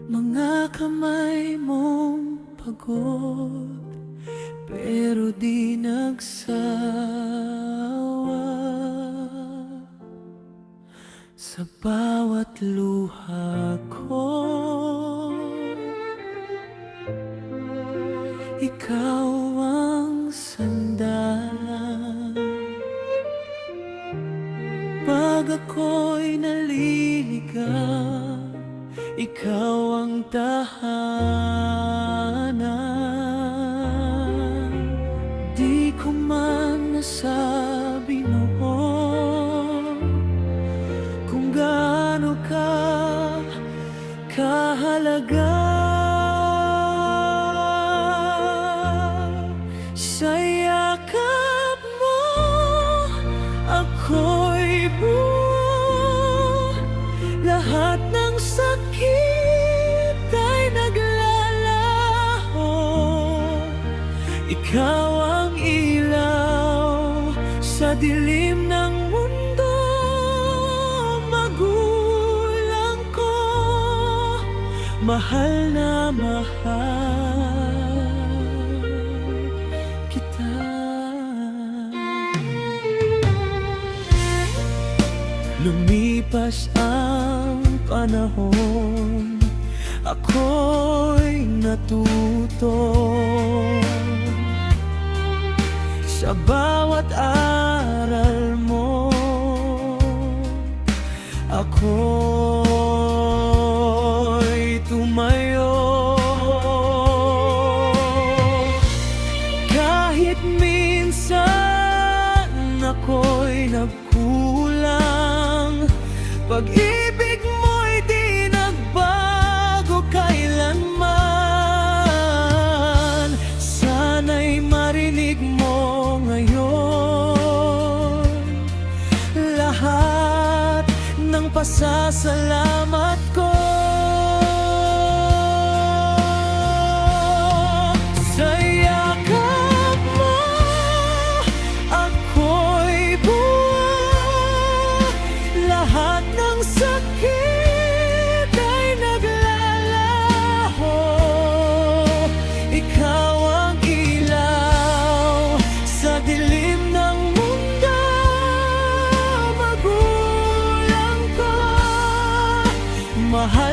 Mga kamay mong pagod, pero di nagsawa. Sa bawat luha ko, ikaw ang sandalan. Pag ako'y naliligaw, ikaw ang tahanan. Di ko man nasabi noon kung gaano ka kahalaga. Sa yakap mo ako'y buo, lahat ng sakit ay naglalaho. Ikaw ang ilaw sa dilim ng mundo, magulang ko, mahal na mahal kita. Lumipas ang panahon, ako'y natuto. Sa bawat aral mo, ako'y tumayo. Kahit minsan ako'y nagkulang, pag-ibig mo'y di nagbago kailanman. Sana'y marinig mo ngayon lahat ng pasasalamat ko. Sa yakap mo ako'y buo, lahat ng sakit ay naglalaho. Ikaw ang ilaw sa dilim ng mundo, magulang ko, mahal